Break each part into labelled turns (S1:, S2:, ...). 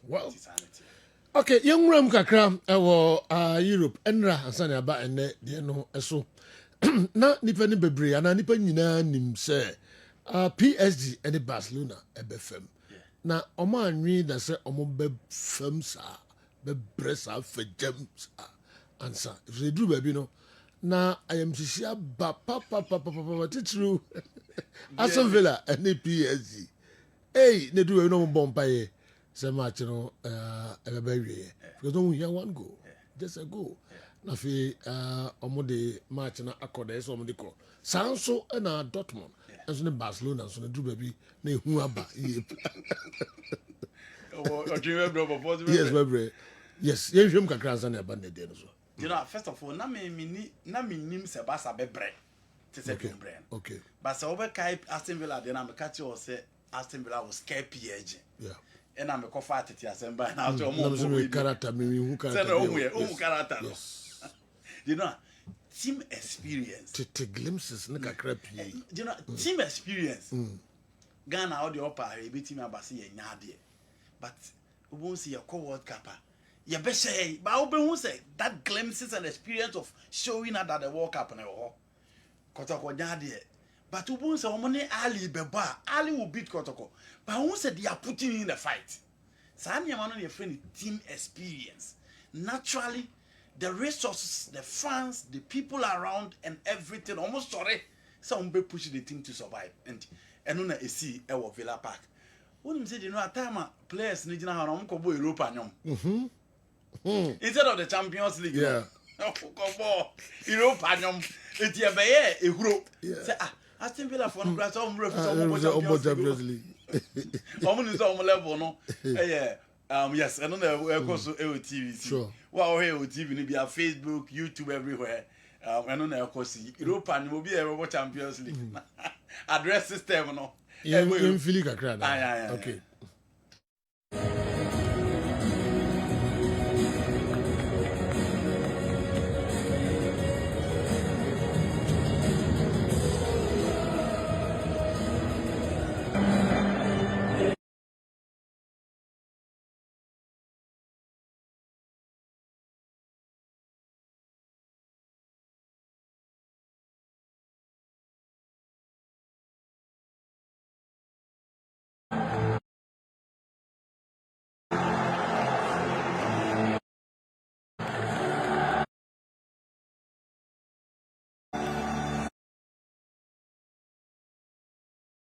S1: Well, okay, young Ram Kakra, Europe, Enra, Hassan Abba, and the no, so na nipa ni bebre ana nipa nyina nim se PSG and Barcelona ebefem na omo anwi da se omo befem sa be bresa fegem ansa if they do baby no na ayamsisia ba papa titru Aston Villa and PSG hey ne do no bomba ye se match no ebebe because don't hear one goal just a goal na fi omo de match na akọda eso omo de ko sanso na Dortmund enso ne Barcelona so ne do baby na ehu aba yes baby yes ye hwem kakra ansa na aba na de no so
S2: you know first of all na me nim se Barca bebre te se bebre
S1: okay
S2: but se obe kai Aston Villa de na me catch you say Aston Villa was scare PSG
S1: yeah
S2: and I'm a coffee asemba na so mo
S1: character me who character
S2: character you know team experience
S1: to glimpses na kakra pie
S2: you know team experience Ghana all the upper e be team abase ye nyaade but we won't see your World Cup you be say but we won't say that glimpses and experience of showing that the World Cup na ho kotoko nyaade but we won't say omoni Ali beba Ali will beat kotoko but we won't say they are putting in the fight Sanya man your friend team experience naturally the resources, the fans, the people around, and everything. Almost sorry, some be push the team to survive. And on a see our Villa Park. Wouldn't say you know a time players need to have Europa. Instead of the Champions League,
S1: yeah.
S2: Europa. It's a group. Say Aston Villa for grass Champions League. Is on level, no? Yes, and on the course of TV.
S1: Sure.
S2: Well, here with TV, maybe on Facebook, YouTube, everywhere. And on the course, Europa and will be a Champions League. Address system, no?
S1: In Philippe, okay.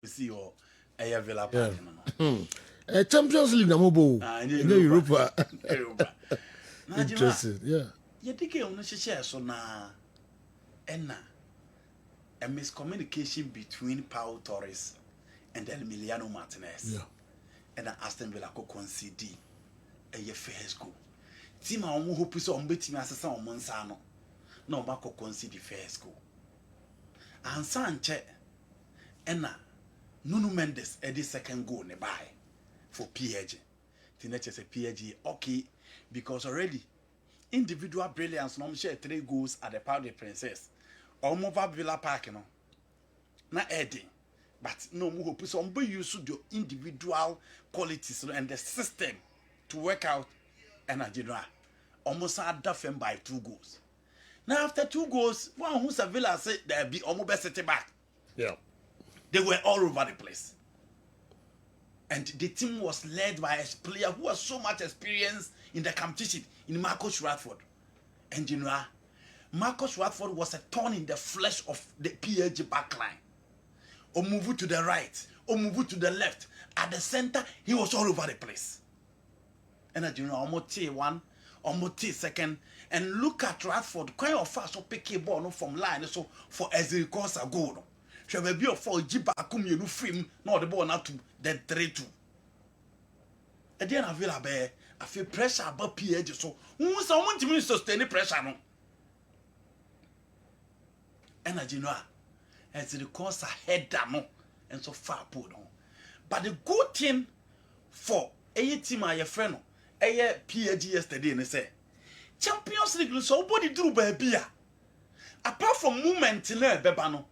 S2: See you a Villa Park.
S1: Champions League na mobo. In Europa. Interesting, yeah.
S2: You think you know share so na enna a miscommunication between Pau Torres and Emiliano Martinez.
S1: Yeah.
S2: And Aston Villa ko concede a first goal. Team a omo hope so ombe team asesa omo nsa no. Na oba ko concede first goal. Ansa nche enna Nuno Mendes the second goal ne buy for PSG. The next is a PSG okay because already individual brilliance no share 3 goals at the Parc des Princes. Over Villa Park no. Na Eddie. But no more hope so use the individual qualities and the system to work out and a general. Almost had them by 2 goals. Now after 2 goals, one who's a Villa said there be almost set back.
S1: Yeah.
S2: They were all over the place. And the team was led by a player who has so much experience in the competition, in Marcus Rashford. And you know, Marcus Rashford was a thorn in the flesh of the PSG backline. Or move to the right, or move to the left. At the center, he was all over the place. And you know, almost one, almost second. And look at Rashford, quite of fast, so pick a ball from line, so for as it goes a goal. Shall be a 4G back, you film, not the ball not to then 3-2. And then I feel pressure about PSG, so who's someone to sustain the pressure? No, and you know, as the course ahead, no, and so far put on. But the good thing for a team, my friend, a PSG yesterday, and they say Champions League, so body drew by beer. Apart from movement in there, Bebano.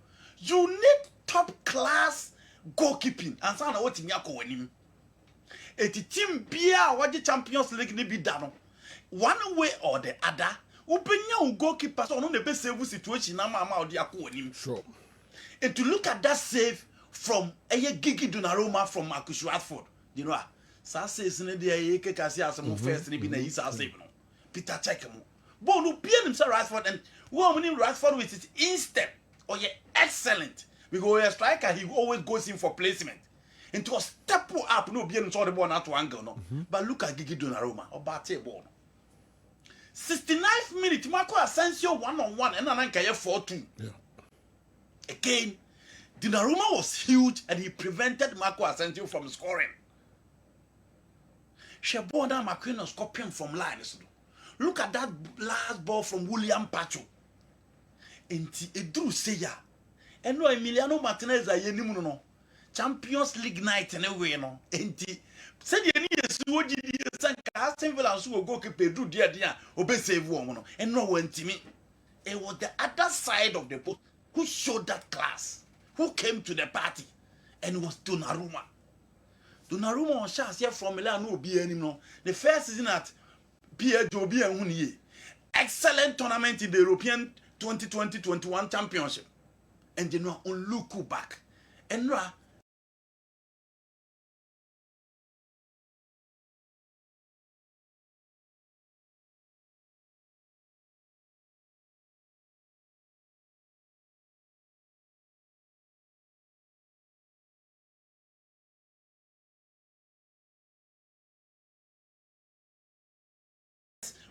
S2: You need top class goalkeeping and so what in yako when him. eti team bia what the Champions League ni be dano one way or the other upenya goalkeeper so no the best save situation na mama odi akọ
S1: Sure.
S2: And to look at that save from Gigi Donnarumma from Marcus Rashford, you know, sa says in the Ayeke kasi asamo first ni bi na isa save no. Peter check mo. But no pia himself Rashford and one when Rashford with his instep or excellent because a striker he always goes in for placement. And to a step up no be saw the ball not to angle no. But look at Gigi Donnarumma or Bate ball. 69th minute Marco Asensio 1-on-1 and then kaya 4-2.
S1: Yeah.
S2: Again, Donnarumma was huge and he prevented Marco Asensio from scoring. Shebona McQueen scoring from line. Look at that last ball from William Pacho. And Edru Seya. And no Emiliano Martinez ayenimu no. Champions League night anyway no. And said you need a sword Aston Villa so go keep Pedro dia obe save one no. And no one to me. It was the other side of the boat. Who showed that class? Who came to the party? And it was Donnarumma. Donnarumma was just here from Milan no be anymore. The first season at PSG and Huniye. Excellent tournament in the European 2020-21 Championship. And you know, on look back. And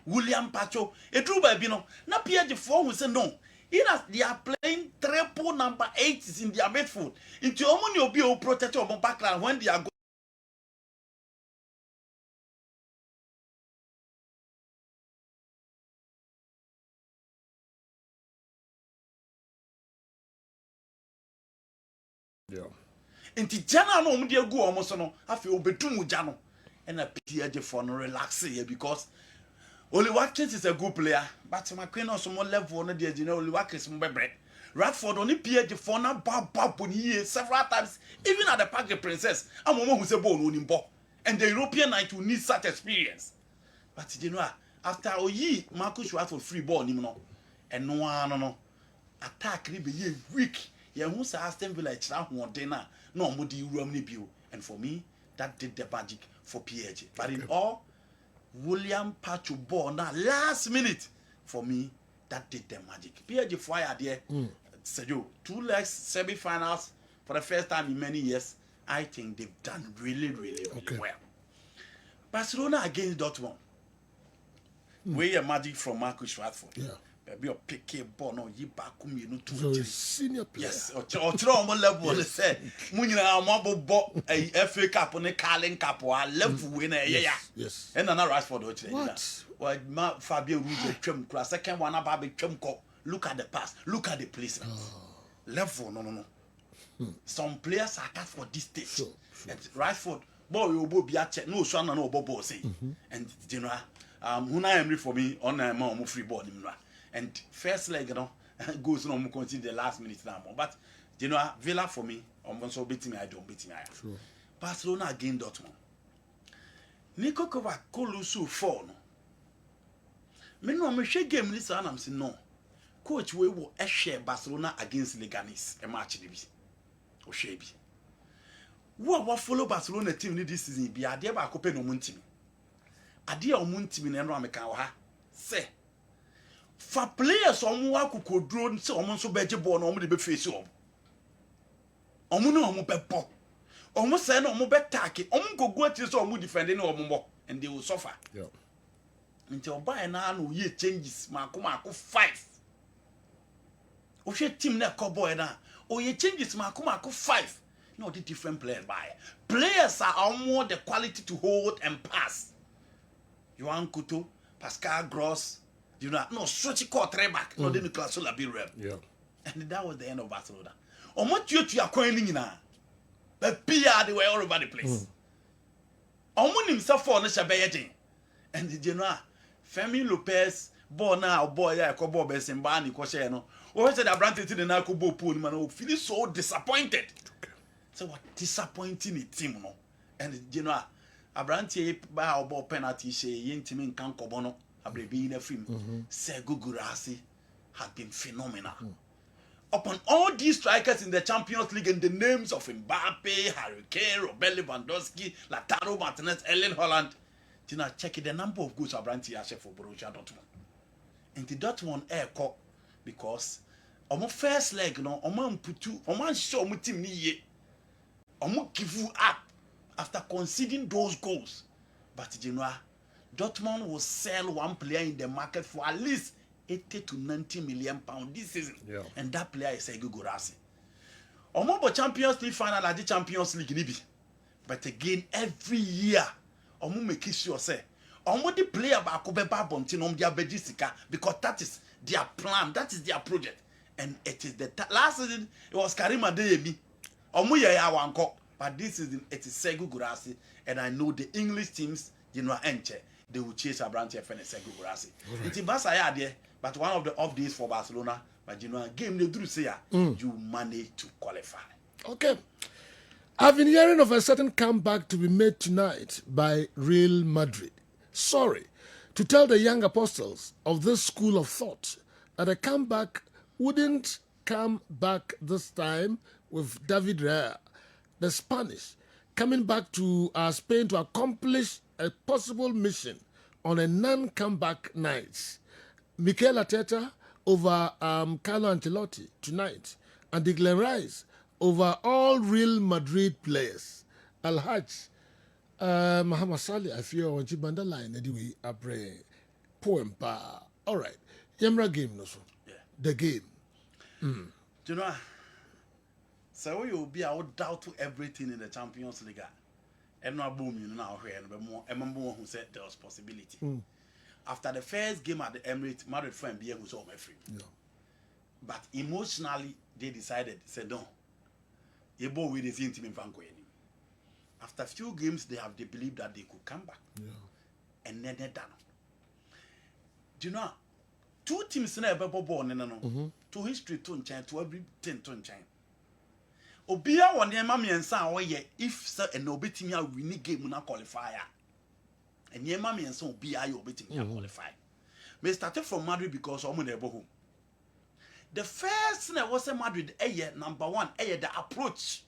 S2: William Pacho, a true baby no. Na PSG4 will say no. They are playing triple number 8s in their midfield. Into Omoni will be a protector of backline when they are going.
S1: Yeah.
S2: Into Jana no media go almost no. I feel betum Jano. And a PSG4 no relax here because Oli Watkins is a good player, but my queen on some level on the you know Oli Watkins mbebre. Radford only PSG4 na bab on here several times, even at the Parc des Princes. I'm a who say ball on ball. And the European night will need such experience. But you know, after Oyi Marcus Rashford free ball no, and no attack ni be weak. Yeah, who say Aston Villa no more the room ni bio. And for me, that did the magic for PSG. But in all, William Pacho ball now last minute for me that did the magic. PSG fire there. Sergio, 2 legs semi-finals for the first time in many years. I think they've done really well. Barcelona against Dortmund. Where a magic from Marcus Rashford.
S1: Yeah.
S2: Maybe a picky ball no you back you know
S1: So a senior player.
S2: yes, or on level they say Munina Mabo a FA Cup on a Carling Cup or level winner.
S1: Yes.
S2: And another Rashford
S1: What?
S2: well, Fabio Ruiz trim class second one about trim call. Look at the pass, look at the placement. Level, no. Some players are cut for this stage.
S1: Sure.
S2: And Rashford, boy, you will be at check, no son, no bobo say. And you know, who I am for me on a more free ball. And first leg, you know, goes on continue the last minute now. But you know, Villa for me, so beating me, I don't beat me.
S1: Sure.
S2: Barcelona again Dortmund. Nico Kovac Colusu 4 no. Me no me hwe game this and I'm saying no. Coach we will share Barcelona against Leganes a match ni bi. O hwe bi. Wo follow Barcelona team ni this season bi ade ba akopɛ no muntimi. Ade a omuntimi na no ameka wo ha. Say for players omo akokodro se omo nso beje ball na omo de be face omo. Omo no omo bebo. Omo say na omo be take. Omo gogo ati so omo defending na omo mo and they will suffer.
S1: Yeah.
S2: Until buy na no ye changes mako 5. O hwe team na cowboy na o ye changes mako 5. No the different players buy. Players are more the quality to hold and pass. Joan Couto, Pascal Gross, you know, no stretchy court back, no the Nicolas Sola-Birrell.
S1: Yeah.
S2: And that was the end of Barcelona. On what you are coining now? But PR they were all over the place. On himself for the and the general Femi Lopez, born now, boy, I call Bob Sembani, Cocheno. Or said I branded to the Naco pool, man, feeling so disappointed.
S1: Okay.
S2: So what disappointing it, team, no? And the general Abrantie ba obo penalty she yentimi nkan kobo no abrebi na film say Gugurasi had been phenomenal. Upon all these strikers in the Champions League and the names of Mbappe, Harry Kane, Robert Lewandowski, Lautaro Martinez, Erling Haaland, Tina check the number of goals Abrantie has for Borussia Dortmund. And the Dortmund air cop because on first leg no on putu on show mu team ni ye on give up after conceding those goals. But you know, Dortmund will sell one player in the market for at least 80 to 90 million pounds this season.
S1: Yeah.
S2: And that player is Sergio Gurasi. Omo Champions League final at the Champions League nibi. But again, every year, omo make sure say, omo the player ba ko be ba bontin om dia bejisika because that is their plan, that is their project. And it is the last season it was Karim Adeyemi. Omo ye ya wanko. But this season it is Sergio Gurasi, and I know the English teams, you know, they will chase Abrantie and Sergio Gurasi. It's in Barca there, but one of the off days for Barcelona. But you know, game they do say you manage to qualify.
S1: Okay. I've been hearing of a certain comeback to be made tonight by Real Madrid. Sorry to tell the young apostles of this school of thought that a comeback wouldn't come back this time with David Raya, the Spanish, coming back to Spain to accomplish a possible mission on a non-comeback night. Mikel Arteta over Carlo Ancelotti tonight, and Declan Rice over all Real Madrid players. Al-Hajj, Muhammad Salih, I feel on Chibanda line anyway, I pray. Poem pa. All right. Yemra game no so.
S2: Yeah.
S1: The game.
S2: Do you know? So we will be out doubt to everything in the Champions League. And no boom, you know, here and more. Remember who said there was possibility. After the first game at the Emirates, Madrid friend being who's all my free.
S1: Yeah.
S2: But emotionally, they decided, said no. You both with the same team in Vanco. After a few games, they believed that they could come back.
S1: Yeah.
S2: And then they're done. Do you know? Two teams never born no. To history to change, to everything to change. Obia one year mammy and son, if sir and no betting ya winning game na qualifier. And ye mammy and son be I betting ya qualify. May started from Madrid because I'm never home. The first thing was a Madrid number one, the approach.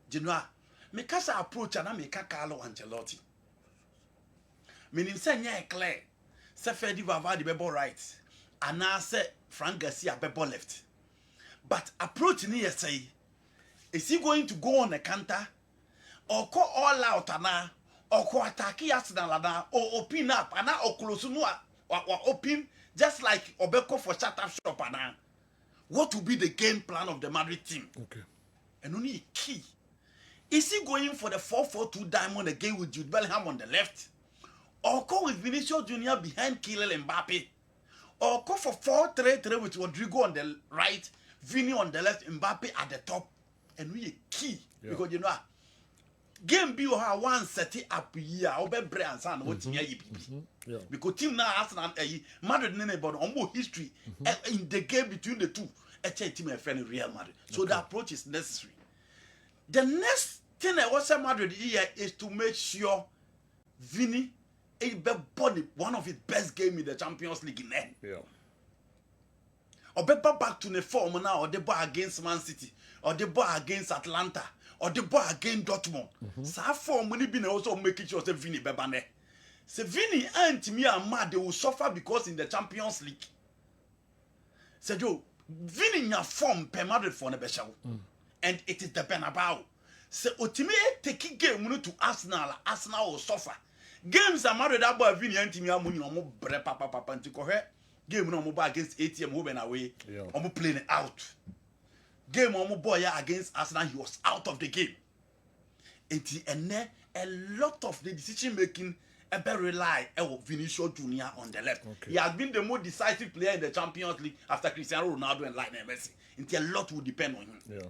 S2: Do you know? Me kasa approach and I make Carlo Ancelotti. Meaning say clear. Say Fedi Vavadi bebo right. And I say Frank Garcia bebo left. But approach ni say, is he going to go on a counter or call all out ana or call attack Arsenal or open up ana or close no or open just like Obeko for shut up shop ana? What will be the game plan of the Madrid team?
S1: Okay.
S2: And only key. Is he going for the 4-4-2 diamond again with Jude Bellingham on the left? Or go with Vinicius Junior behind Kylian Mbappe? Or go for 4-3-3 with Rodrigo on the right, Vini on the left, Mbappe at the top? And we key. Yeah. Because you know, game be one set it up here, or be brand and what yeah. Because team now Arsenal Madrid nene but almost history in the game between the two, a team a friend Real Madrid. So the approach is necessary. The next thing I was saying Madrid here is to make sure Vini body one of his best game in the Champions League in there.
S1: Yeah.
S2: Or be back to the form now, or the ball against Man City, or the ball against Atlanta, or the ball against Dortmund. So that form when he been also making sure say Vini bebane. Say Vini and me and mad they will suffer because in the Champions League. Say Joe, Vini in your form per Madrid for the special. And it is the Bernabeu. Say ultimately take game to Arsenal will suffer. Games are married about Vini and Timmy Amuni or bre papa and to correct. Game no more against ATM moving away. Or playing out. Game on boy against Arsenal, he was out of the game. And a lot of the decision making ever rely on Vinicius Junior on the left. Okay. He has been the most decisive player in the Champions League after Cristiano Ronaldo and Lionel Messi. Until a lot will depend on him. Yeah.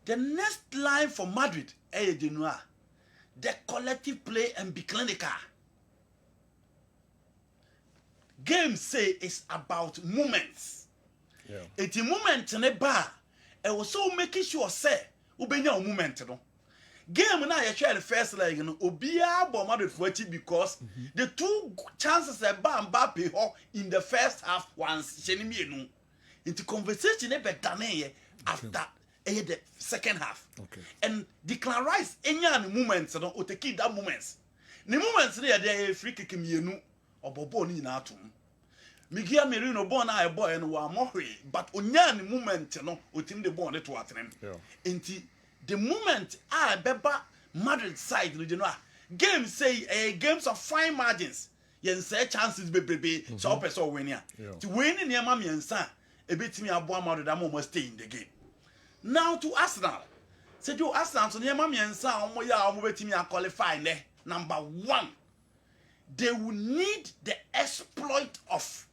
S2: The next line for Madrid, the collective play and be clinical. Game say it's about moments. Yeah. It's a moment in a bar. I was so making sure say ubenya moment no. game na you share the first leg no obia bo Madrid for because the two chances e ba Mbappe ho in the first half once chenimienu into conversation e better na after the second half.
S1: Okay.
S2: And Declan Rice enya the moments no o take that moments. The moments there free kick mienu obobo ni na atom. Miguel Merino born a boy and wa mohwe but onya the moment no o tim the ball to atrem. Enti the moment I beba Madrid side you know game say games of fine margins yen say chances bebrebe so person win ya to win in yama miensa e betimi abo Madrid am almost stay in the game. Now to Arsenal say do Arsenal so yama miensa omo ya omo betimi qualify ne number 1 they will need the exploit of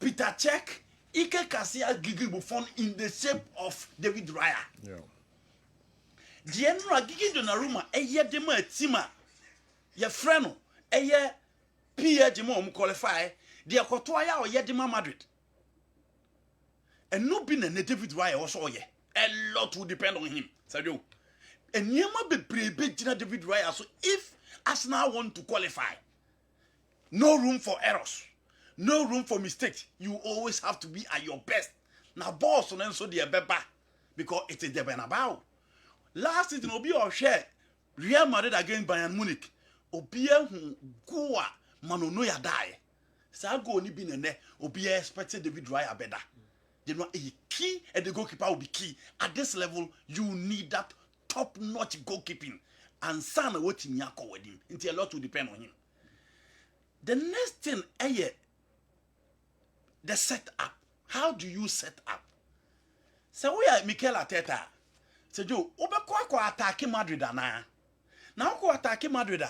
S2: Peter Cech, Ike Casillas, Gigi Buffon in the shape of David Raya.
S1: Yeah.
S2: General Gigi Donnarumma, eye dema tima, ye freno, eye Pierre Jimo qualify, de akotoya or ye dema Madrid. And no bin and David Raya also ye. A lot will depend on him. Sadio. And yema be pre-big David Raya. So if Arsenal want to qualify, no room for errors. No room for mistakes. You always have to be at your best. Now, boss, and so the beba because it is the Bernabeu. Last season, Obi or share Real Madrid against Bayern Munich. Obi who goa manonoya die. So go ni bin ne. Obi expected David Raya better. You know, a key and the goalkeeper will be key. At this level, you need that top-notch goalkeeping. And son, what in yako with him. Until a lot will depend on him. The next thing, the setup. How do you set up? So we are Mikel Arteta. So Joe, obekwa attack Madrid na. Now ko attack Madrid.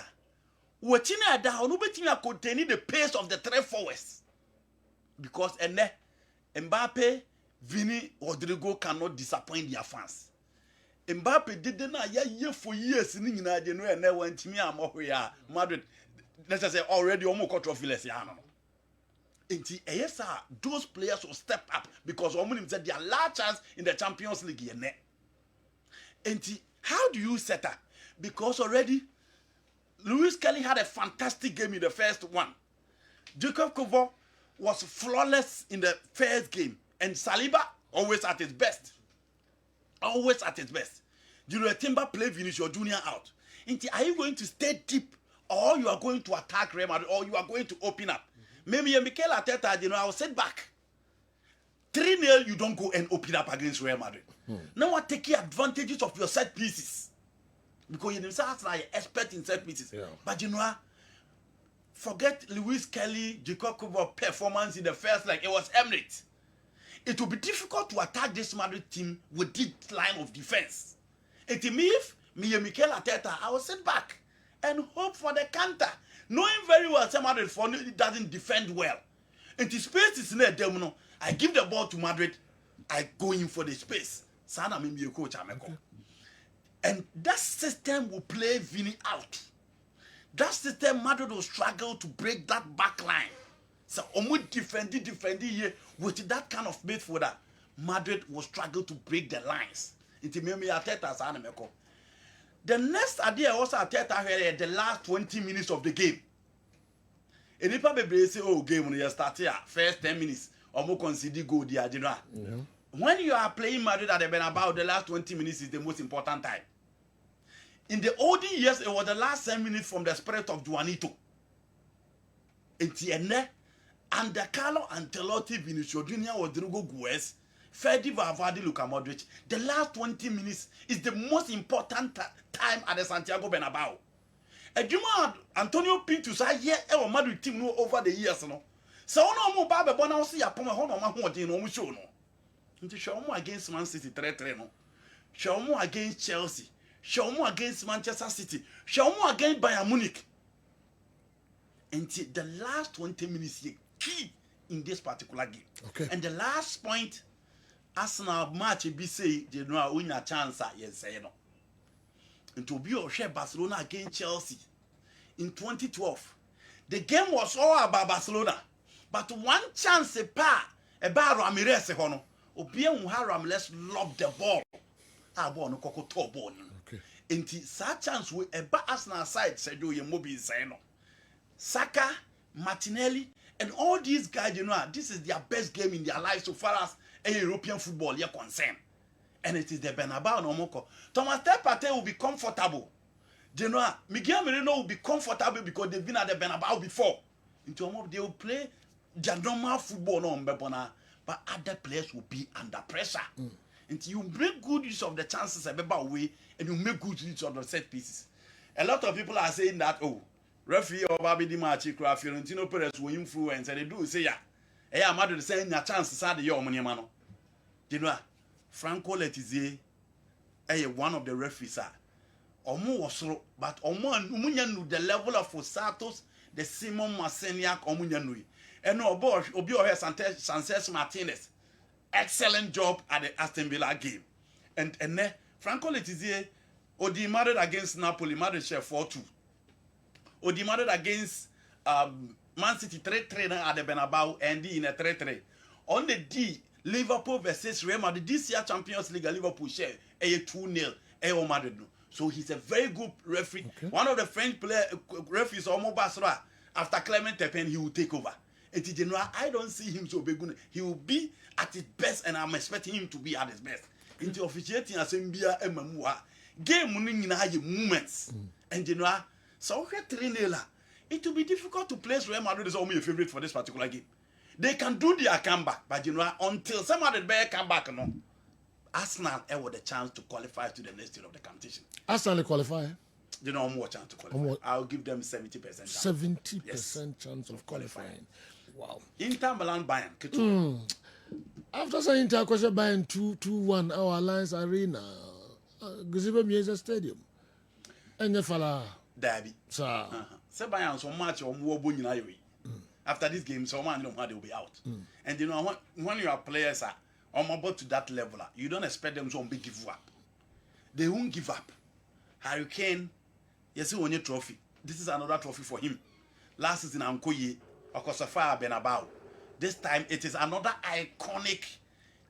S2: Watching da onu betimi contain the pace of the three forwards. Because Mbappe, Vini, Rodrigo cannot disappoint their fans. Mbappe did na ya for years ni nyina de no ene wantimi amohwe ya Madrid. Let's say already almost trophyless ya no. Yes, those players will step up because Omunim said they are large chance in the Champions League. And how do you set up? Because already Luis Kelly had a fantastic game in the first one. Jacob Kovo was flawless in the first game. And Saliba always at his best. Always at his best. Junior Timber play Vinicius Junior out. Are you going to stay deep or you are going to attack Real Madrid or you are going to open up? Maybe Mikel Arteta, you know, I'll sit back. 3-0, you don't go and open up against Real Madrid. Now I take advantages of your set pieces. Because you themselves are expert in set pieces. Yeah. But you know, forget Luis Kelly, Jacob Kovac performance in the first leg. It was Emirates. It will be difficult to attack this Madrid team with this line of defense. It means me and Mikel Arteta, I will sit back and hope for the counter. Knowing very well some Madrid doesn't defend well. And the space is near them. I give the ball to Madrid. I go in for the space. Sana maybe a coach Ameko. And that system will play Vini out. That system Madrid will struggle to break that back line. So defending here with that kind of midfielder, Madrid will struggle to break the lines. It may be Arteta Sana Meko. The next idea also Arteta here the last 20 minutes of the game. And if I say, oh, game when you start here, first 10 minutes, or more consider goal there, you know. When you are playing Madrid at the Bernabeu, the last 20 minutes is the most important time. In the olden years, it was the last 10 minutes from the spirit of Juanito. And the Carlo Ancelotti, Vinicius Junior, Rodrigo Guez, Fede Valverde, Luka Modric. The last 20 minutes is the most important time at the Santiago Bernabeu. Ejuma Antonio Pinto say here e Madrid team no over the years no. So no mo ba be bona o se yapon ho no ma ho odin no mo show no. Nti show mo against Man City 3-3 no. Show mo against Chelsea. Show mo against Manchester City. Show mo against Bayern Munich. Until the last 20 minutes is key in this particular game.
S1: Okay.
S2: And the last point Arsenal match be say they know win a chance yes say no. And to be or share Barcelona against Chelsea in 2012. The game was all about Barcelona. But one chance a Ramirez hono. Obia Ramirez lobbed the ball. Ball no koko to ball.
S1: Okay.
S2: Enti sa chance we eba Arsenal side said you mobi inside no. Saka, Martinelli, and all these guys, you know, this is their best game in their life so far as a European football is concerned. And it is the Bernabeu no more. Thomas Partey will be comfortable. You know, Miguel Merino will be comfortable because they've been at the Bernabeu before. They will play their normal football no Mbebona, but other players will be under pressure. Until you make good use of the chances away and you make good use of the set pieces. A lot of people are saying that, oh, referee or Babi Di Machi, Fiorentino Perez will influence, and they do say, yeah, Madrid saying a chance to start the year money, man. You know, Franco Letizier, one of the referees, Omo was so, but Omo knew the level of Fosatos, the Simon Maseniak, Omunyanui, and no Bosch, Obio Sanchez Martinez. Excellent job at the Aston Villa game. And then Franco Letizier, Odi Madrid against Napoli, Madrid share 4-2. Odi Madrid against Man City 3-3 at the Bernabeu, and D in a 3-3. On the D, Liverpool versus Real Madrid, this year Champions League, Liverpool share a 2-0, a Madrid. So he's a very good referee. Okay. One of the French referees, Omo Basra, after Clement Tepen, he will take over. I don't see him so big. He will be at his best, and I'm expecting him to be at his best. Into officiating assembly and Mamua. Game winning in high movements. And so it will be difficult to place Real Madrid as only a favorite for this particular game. They can do their comeback, but until somebody better come back, no. Arsenal have the chance to qualify to the next stage of the competition.
S1: Arsenal qualify?
S2: More chance to qualify. I'll give them 70%.
S1: 70% chance of qualifying. Wow.
S2: Inter Milan Bayern.
S1: After saying Inter question Bayern 2-1 our Alliance Arena, Gizibe Mieza Stadium. And the fella.
S2: Derby.
S1: Sir.
S2: Say Bayern so much or more bunny. After this game, someone know how they will be out. And when your players are about to that level, you don't expect them to give up. They won't give up. Harry Kane, yes, he won a trophy. This is another trophy for him. Last season, Ankoye, Okosafa Benabao. This time, it is another iconic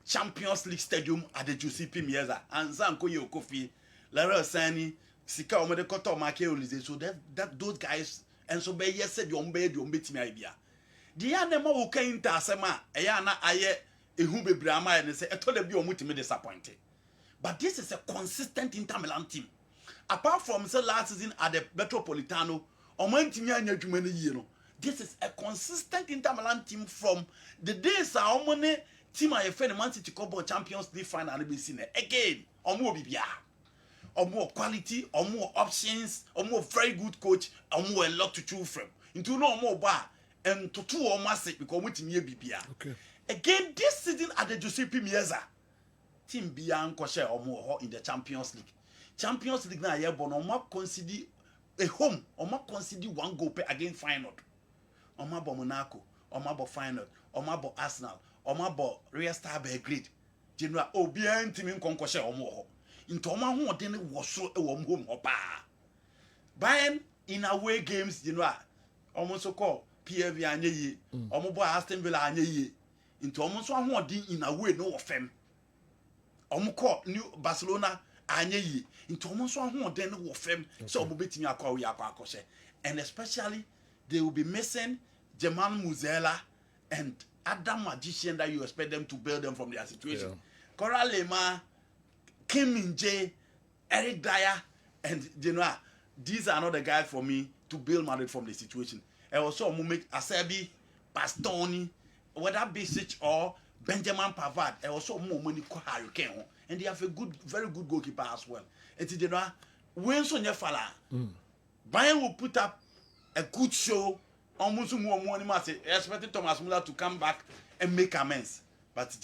S2: Champions League stadium at the Giuseppe Meazza. And Zankoye Okofi, Lara Sani, Sika Omede Koto Make Olize. So that those guys, and so be yes said you ombe me idea. The animal who came to Asema, Ayana Aye, Ehube Brahma, and say, I told them you me disappointed. But this is a consistent Inter Milan team. Apart from the last season at the Metropolitano, this is a consistent Inter Milan team from the days our money team I friend Man City Cup Champions League final again. More BBR, or more quality, or more options, or more very good coach, or more a lot to choose from. Into no more bar and to 2 or massive because we team BBR.
S1: Okay.
S2: Again, this season at the Giuseppe Meazza, team Bian Kosher or more in the Champions League. Champions League na ye bon o consider a home o consider 1 goal per against final. O ma bo Monaco, o ma bo final, o ma bo Arsenal, o ma bo Real Star Belgrade. General Obian team Konkoshe o mo ho. Into o ma ho den wo so e wo home ho pa. Bayern in away games general almost so call PSV anyeyi, o mo bo Aston Villa anyeyi. Into o mo so ho den in away no ofem. O mo call New Barcelona anyeyi into almost one then wo fem so obo betimi akwa we akwa and especially they will be missing German Muzela and other magician that you expect them to build them from their situation. Cora Lema, Kim Min-jae, Eric Dyer, and these are not the guys for me to build Madrid from the situation. And also make Acerbi, Pastoni, whether Bisic or Benjamin Pavard, and also more money Harry Kane. And they have a very good goalkeeper as well. And when Sonia Fala, Bayern will put up a good show, almost more money, expecting Thomas Muller to come back and make amends. But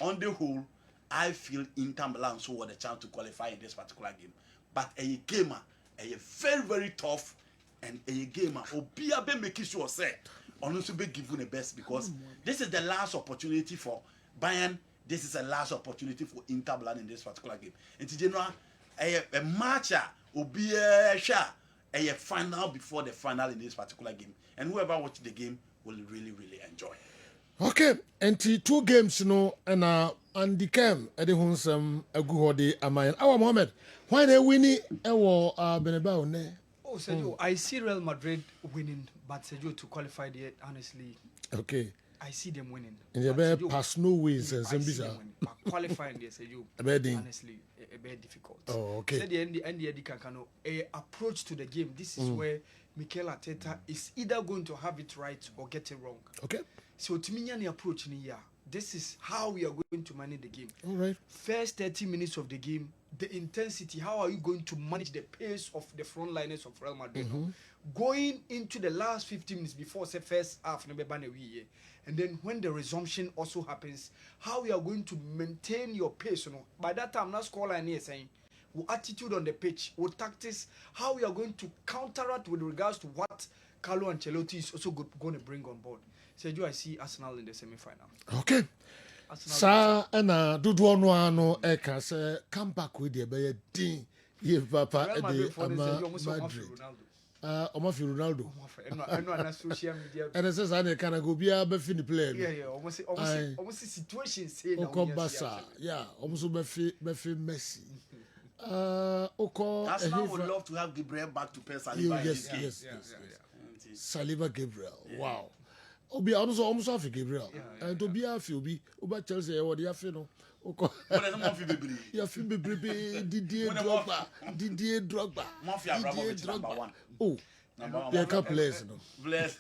S2: on the whole, I feel Inter Milan so what a chance to qualify in this particular game. But a gamer, a very, very tough, and a gamer, Obiabe making sure say, honestly be given the best because this is the last opportunity for Bayern. This is a last opportunity for Inter Milan in this particular game. And general, a match will be a final before the final in this particular game. And whoever watch the game will really, really enjoy.
S1: Okay, and 2 games, and Andy Kerm ede ho nsɛm agu hɔ de amayan. Awa Mohammed, why they winning ɛwɔ Benebao ne?
S3: Oh, Sergio, I see Real Madrid winning, but Sergio, to qualify there, honestly,
S1: Okay.
S3: I see them winning.
S1: In the
S3: But
S1: bare pass no wins and
S3: I
S1: some
S3: see them
S1: bizarre.
S3: winning. But qualifying there, Sergio, honestly, a very difficult.
S1: Oh, okay.
S3: Said the Andy Kerm, a approach to the game. This is where Mikel Arteta is either going to have it right or get it wrong.
S1: Okay.
S3: So to me, the approach in here, this is how we are going to manage the game.
S1: All right.
S3: First 30 minutes of the game, the intensity, how are you going to manage the pace of the front liners of Real Madrid? Going into the last 15 minutes before the first half, and then when the resumption also happens, how we are going to maintain your pace. By that time, not scoreline here saying, with attitude on the pitch, with tactics, how we are going to counteract with regards to what Carlo Ancelotti is also going to bring on board. Sergio, I see Arsenal in the semi-final.
S1: Okay. Sa na dodo no ano e ka se comeback we dey be din ye papa
S3: Real
S1: e
S3: Madrid
S1: dey
S3: for the
S1: ama
S3: Sergio, almost
S1: Madrid.
S3: Ronaldo.
S1: Omo fi Ronaldo.
S3: No, on social media.
S1: And says I can go bia be fi ni player.
S3: Yeah, almost situation say na.
S1: Okobasa. Yeah, almost be fi Messi. Oko
S2: Arsenal would love to have Gabriel back to play Saliba in this game.
S1: Yes. Saliba Gabriel. Wow. Obi almost off Gabriel. And to be afi obi oba Chelsea e wo dey afi no. Oko.
S2: But there's no Fibri.
S1: Ya fi bebrebe Didier Drogba.
S2: Mafia Abramovich number 1.
S1: Oh.
S2: Number 1.
S1: Yeah, couple players no.
S2: Bless.